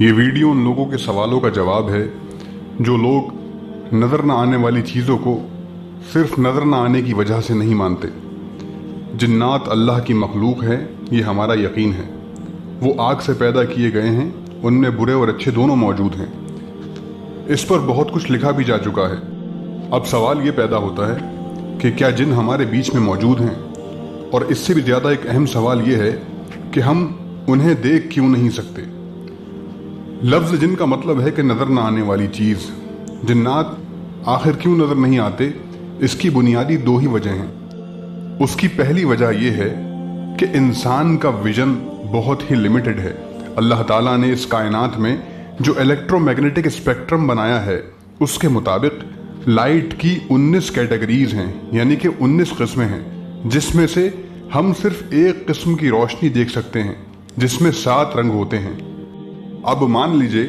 ये वीडियो उन लोगों के सवालों का जवाब है जो लोग नज़र न आने वाली चीज़ों को सिर्फ नज़र न आने की वजह से नहीं मानते। जिन्नात अल्लाह की मखलूक है, ये हमारा यकीन है। वो आग से पैदा किए गए हैं, उनमें बुरे और अच्छे दोनों मौजूद हैं। इस पर बहुत कुछ लिखा भी जा चुका है। अब सवाल ये पैदा होता है कि क्या जिन हमारे बीच में मौजूद हैं, और इससे भी ज़्यादा एक अहम सवाल ये है कि हम उन्हें देख क्यों नहीं सकते। लफ्ज़ जिन का मतलब है कि नज़र न आने वाली चीज़। जिन्नात आखिर क्यों नज़र नहीं आते, इसकी बुनियादी दो ही वजह हैं। उसकी पहली वजह यह है कि इंसान का विजन बहुत ही लिमिटेड है। अल्लाह ताला ने इस कायनात में जो इलेक्ट्रोमैग्नेटिक स्पेक्ट्रम बनाया है, उसके मुताबिक लाइट की 19 कैटेगरीज हैं, यानी कि 19 किस्में हैं, जिसमें से हम सिर्फ एक किस्म की रोशनी देख सकते हैं, जिसमें 7 रंग होते हैं। अब मान लीजिए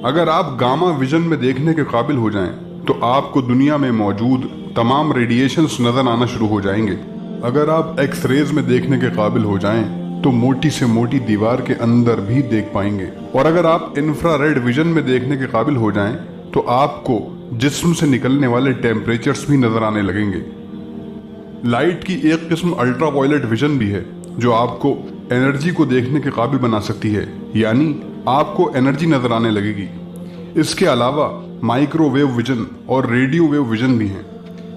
अगर आप गामा विजन में देखने के काबिल हो जाएं, तो आपको दुनिया में मौजूद तमाम रेडिएशंस नजर आना शुरू हो जाएंगे। अगर आप एक्स रेज में देखने के काबिल हो जाएं, तो मोटी से मोटी दीवार के अंदर भी देख पाएंगे। और अगर आप इंफ्रारेड विजन में देखने के काबिल हो जाएं, तो आपको जिस्म से निकलने वाले टेम्परेचर्स भी नजर आने लगेंगे। लाइट की एक किस्म अल्ट्रावायलेट विजन भी है, जो आपको एनर्जी को देखने के काबिल बना सकती है, यानी आपको एनर्जी नजर आने लगेगी। इसके अलावा माइक्रोवेव विजन और रेडियो वेव विजन भी हैं।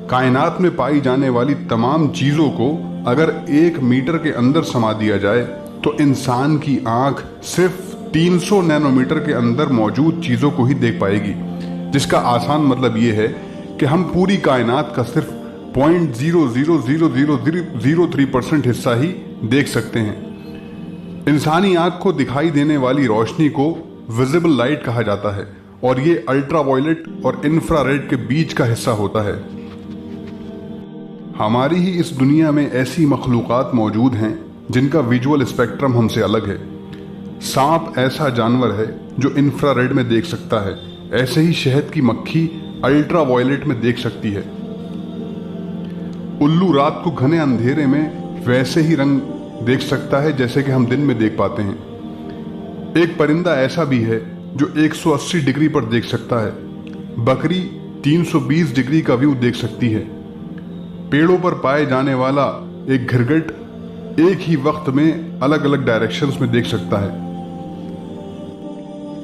कायनात में पाई जाने वाली तमाम चीज़ों को अगर 1 मीटर के अंदर समा दिया जाए, तो इंसान की आंख सिर्फ 300 नैनोमीटर के अंदर मौजूद चीज़ों को ही देख पाएगी, जिसका आसान मतलब ये है कि हम पूरी कायनात का सिर्फ 0.0000003% हिस्सा ही देख सकते हैं। इंसानी आंख को दिखाई देने वाली रोशनी को विजिबल लाइट कहा जाता है, और ये अल्ट्रावायलेट और इंफ्रारेड के बीच का हिस्सा होता है। हमारी ही इस दुनिया में ऐसी मखलूक़ात मौजूद हैं जिनका विजुअल स्पेक्ट्रम हमसे अलग है। सांप ऐसा जानवर है जो इंफ्रारेड में देख सकता है, ऐसे ही शहद की मक्खी अल्ट्रावायलेट में देख सकती है। उल्लू रात को घने अंधेरे में वैसे ही रंग देख सकता है जैसे कि हम दिन में देख पाते हैं। एक परिंदा ऐसा भी है जो 180 डिग्री पर देख सकता है। बकरी 320 डिग्री का व्यू देख सकती है। पेड़ों पर पाए जाने वाला एक घिरगट एक ही वक्त में अलग अलग डायरेक्शंस में देख सकता है।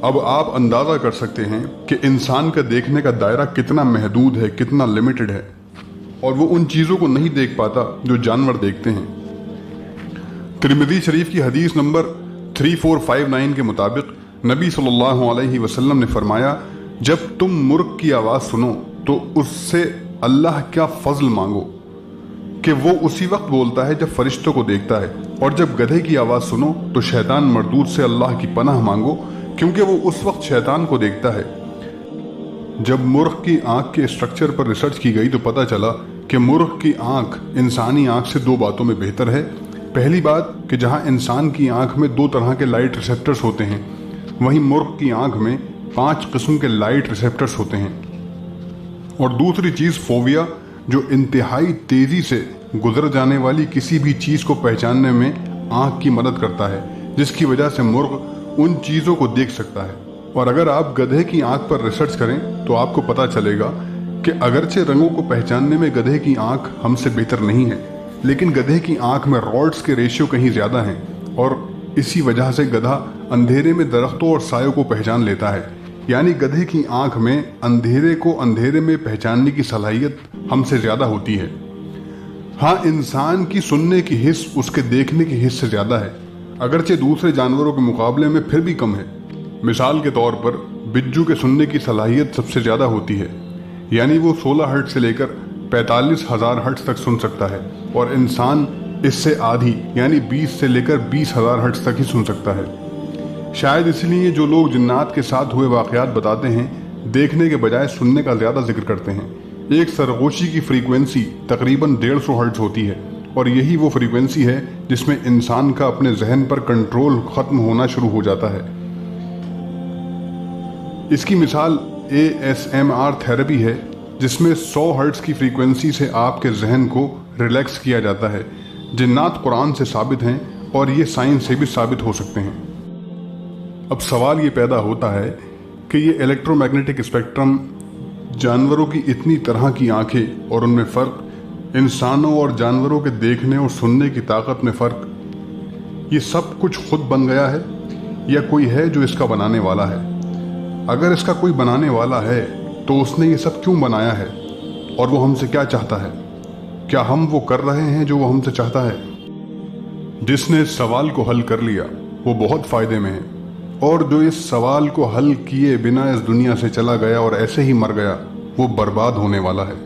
अब आप अंदाजा कर सकते हैं कि इंसान का देखने का दायरा कितना महदूद है, कितना लिमिटेड है, और वो उन चीज़ों को नहीं देख पाता जो जानवर देखते हैं। तिरमिज़ी शरीफ की हदीस नंबर 3459 के मुताबिक नबी सल्लल्लाहु अलैहि वसल्लम ने फरमाया, जब तुम मुर्ग की आवाज़ सुनो तो उससे अल्लाह क्या फजल मांगो कि वो उसी वक्त बोलता है जब फरिश्तों को देखता है, और जब गधे की आवाज़ सुनो तो शैतान मरदूद से अल्लाह की पनाह मांगो, क्योंकि वो उस वक्त शैतान को देखता है। जब मुर्ग की आंख के स्ट्रक्चर पर रिसर्च की गई तो पता चला कि मुर्ग की आंख इंसानी आंख से 2 बातों में बेहतर है। पहली बात कि जहां इंसान की आंख में 2 तरह के लाइट रिसेप्टर्स होते हैं, वहीं मुर्ग की आंख में 5 किस्म के लाइट रिसेप्टर्स होते हैं। और दूसरी चीज़ फोबिया, जो इंतहाई तेज़ी से गुजर जाने वाली किसी भी चीज़ को पहचानने में आंख की मदद करता है, जिसकी वजह से मुर्ग उन चीज़ों को देख सकता है। और अगर आप गधे की आंख पर रिसर्च करें तो आपको पता चलेगा कि अगरचे रंगों को पहचानने में गधे की आंख हमसे बेहतर नहीं है, लेकिन गधे की आंख में रॉड्स के रेशियो कहीं ज़्यादा हैं, और इसी वजह से गधा अंधेरे में दरख्तों और सायों को पहचान लेता है। यानी गधे की आंख में अंधेरे को अंधेरे में पहचानने की सलाहियत हमसे ज़्यादा होती है। हाँ, इंसान की सुनने की हिस्स उसके देखने की हिस्स से ज़्यादा है, अगरचे दूसरे जानवरों के मुकाबले में फिर भी कम है। मिसाल के तौर पर बिज्जू के सुनने की सलाहियत सबसे ज़्यादा होती है, यानी वो 16 हर्ट्ज से लेकर 45,000 हर्ट्ज तक सुन सकता है, और इंसान इससे आधी यानी 20 से लेकर 20,000 हर्ट्ज तक ही सुन सकता है। शायद इसलिए जो लोग जिन्नात के साथ हुए वाक़यात बताते हैं, देखने के बजाय सुनने का ज़्यादा जिक्र करते हैं। एक सरगोशी की फ्रीक्वेंसी तकरीबन 150 हर्ट्ज होती है, और यही वो फ्रीक्वेंसी है जिसमें इंसान का अपने जहन पर कंट्रोल ख़त्म होना शुरू हो जाता है। इसकी मिसाल ASMR थेरेपी है, जिसमें 100 हर्ट्ज की फ्रीक्वेंसी से आपके जहन को रिलैक्स किया जाता है। जिन्नात कुरान से साबित हैं, और ये साइंस से भी साबित हो सकते हैं। अब सवाल ये पैदा होता है कि ये इलेक्ट्रोमैग्नेटिक स्पेक्ट्रम, जानवरों की इतनी तरह की आंखें और उनमें फ़र्क, इंसानों और जानवरों के देखने और सुनने की ताकत में फ़र्क, ये सब कुछ खुद बन गया है या कोई है जो इसका बनाने वाला है? अगर इसका कोई बनाने वाला है तो उसने ये सब क्यों बनाया है और वो हमसे क्या चाहता है? क्या हम वो कर रहे हैं जो वो हमसे चाहता है? जिसने इस सवाल को हल कर लिया वो बहुत फ़ायदे में है, और जो इस सवाल को हल किए बिना इस दुनिया से चला गया और ऐसे ही मर गया वो बर्बाद होने वाला है।